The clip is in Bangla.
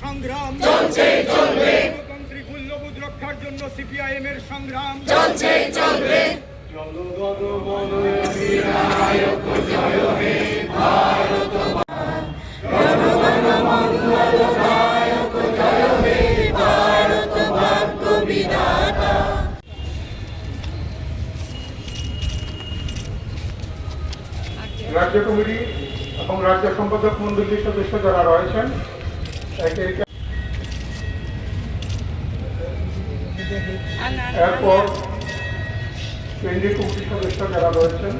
সংগ্রাম চলছে চলবে, গণতান্ত্রিক মূল্যবোধ রক্ষার জন্য সিপিআইএম এর সংগ্রাম চলছে চলবে। জনগণ অধিনায়ক জয় হে ভারত, জনগণ অধিনায়ক জয় হে ভারত ভাগ্য বিধাতা। রাজ্য কমিটি এবং রাজ্য সম্পাদক মণ্ডলীর সদস্য যারা রয়েছেন, এরপর কেন্দ্রীয় কমিটির সদস্য যারা রয়েছেন